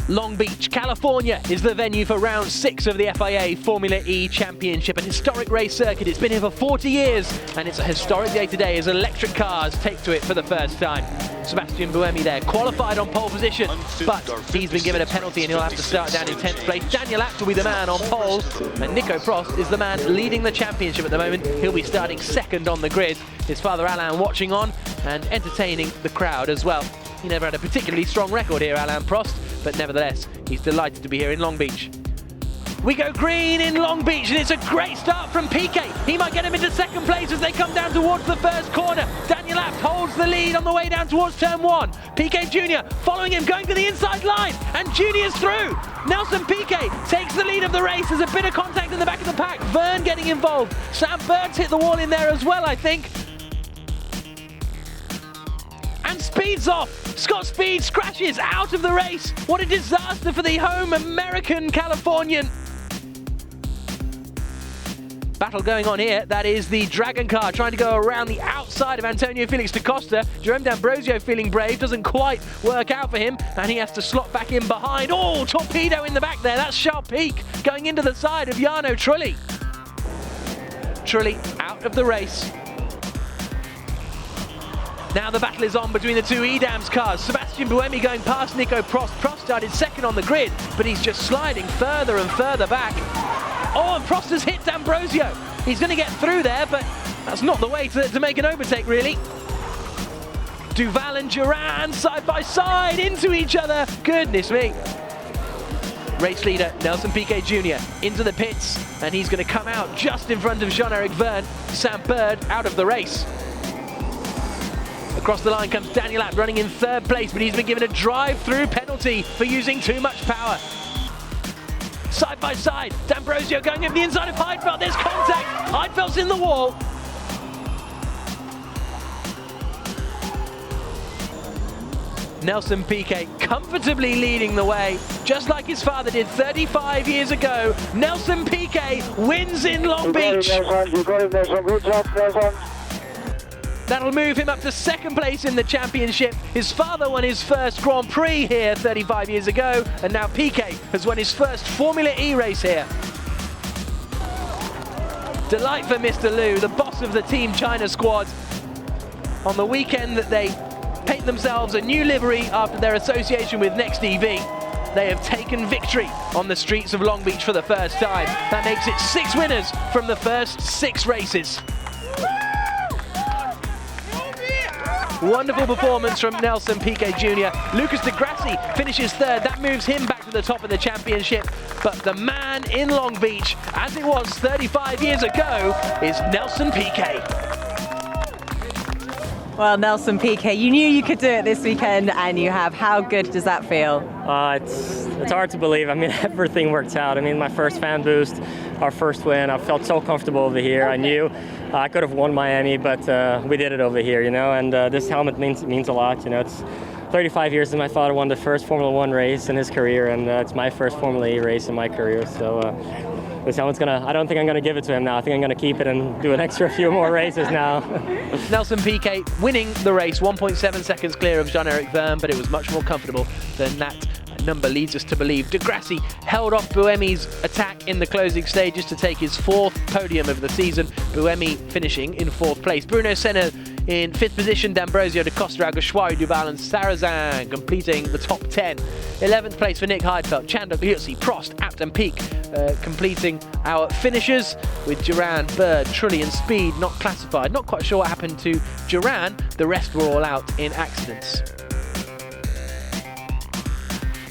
Long Beach, California is the venue for round 6 of the FIA Formula E Championship, an historic race circuit. It's been here for 40 years, and it's a historic day today as electric cars take to it for the first time. Sebastian Buemi there, qualified on pole position, but he's been given a penalty and he'll have to start down in 10th place. Daniel Abt will be the man on pole, and Nico Prost is the man leading the championship at the moment. He'll be starting second on the grid. His father Alain watching on and entertaining the crowd as well. He never had a particularly strong record here, Alain Prost, but nevertheless, he's delighted to be here in Long Beach. We go green in Long Beach, and it's a great start from Piquet. He might get him into second place as they come down towards the first corner. Daniel Abt holds the lead on the way down towards turn 1. Piquet Jr. following him, going to the inside line, and Junior's through. Nelson Piquet takes the lead of the race. There's a bit of contact in the back of the pack. Verne getting involved. Sam Bird's hit the wall in there as well, I think. And speeds off. Scott Speed crashes out of the race. What a disaster for the home American Californian. Battle going on here. That is the Dragon car trying to go around the outside of Antonio Felix da Costa. Jerome D'Ambrosio feeling brave, doesn't quite work out for him, and he has to slot back in behind. Oh, torpedo in the back there. That's Charles Pic going into the side of Jarno Trulli. Trulli out of the race. Now the battle is on between the two EDAMS cars. Sebastian Buemi going past Nico Prost. Prost started second on the grid, but he's just sliding further and further back. Oh, and Prost has hit D'Ambrosio. He's going to get through there, but that's not the way to make an overtake, really. Duval and Duran side by side into each other. Goodness me. Race leader Nelson Piquet Jr. into the pits, and he's going to come out just in front of Jean-Eric Verne. Sam Bird out of the race. Across the line comes Daniel Abt running in third place, but he's been given a drive-through penalty for using too much power. Side by side, D'Ambrosio going over the inside of Heidfeld. There's contact. Heidfeld's in the wall. Nelson Piquet comfortably leading the way, just like his father did 35 years ago. Nelson Piquet wins in Long Beach. That'll move him up to second place in the championship. His father won his first Grand Prix here 35 years ago, and now Piquet has won his first Formula E race here. Delight for Mr. Liu, the boss of the Team China squad. On the weekend that they paint themselves a new livery after their association with Next EV, they have taken victory on the streets of Long Beach for the first time. That makes it 6 winners from the first 6 races. Wonderful performance from Nelson Piquet Jr. Lucas Di Grassi finishes third. That moves him back to the top of the championship. But the man in Long Beach, as it was 35 years ago, is Nelson Piquet. Well, Nelson Piquet, you knew you could do it this weekend, and you have. How good does that feel? It's hard to believe. I mean, everything worked out. I mean, my first fan boost, our first win. I felt so comfortable over here. I knew I could have won Miami, but we did it over here, you know. And this helmet means a lot. You know, it's 35 years since my father won the first Formula 1 race in his career, and it's my first Formula E race in my career. So this helmet's I don't think I'm gonna give it to him now. I think I'm gonna keep it and do an extra few more races now. Nelson Piquet winning the race, 1.7 seconds clear of Jean-Eric Verne, but it was much more comfortable than that number leads us to believe. Di Grassi held off Buemi's attack in the closing stages to take his 4th podium of the season. Buemi finishing in 4th place. Bruno Senna in 5th position. D'Ambrosio, Da Costa, Alguersuari, Duval and Sarrazin completing the top 10. 11th place for Nick Heidfeld, Chandler, Liuzzi, Prost, Abt and Pic completing our finishers, with Duran, Bird, Trulli and Speed not classified. Not quite sure what happened to Duran. The rest were all out in accidents.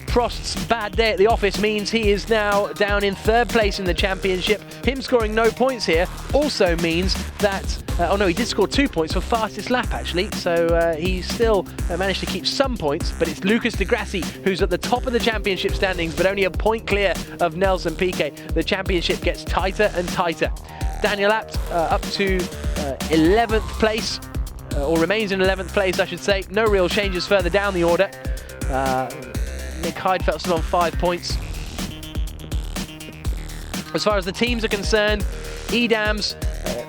Prost's bad day at the office means he is now down in 3rd place in the championship. Him scoring no points here also means that, oh no, he did score 2 points for fastest lap actually, so he still managed to keep some points, but it's Lucas Di Grassi who's at the top of the championship standings, but only a point clear of Nelson Piquet. The championship gets tighter and tighter. Daniel Abt up to 11th place, or remains in 11th place I should say. No real changes further down the order. Nick Heidfeld still on 5 points. As far as the teams are concerned, EDAMS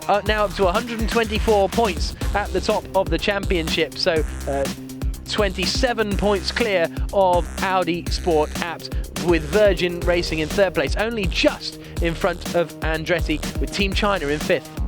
are now up to 124 points at the top of the championship. So 27 points clear of Audi Sport Apps, with Virgin Racing in third place, only just in front of Andretti, with Team China in fifth.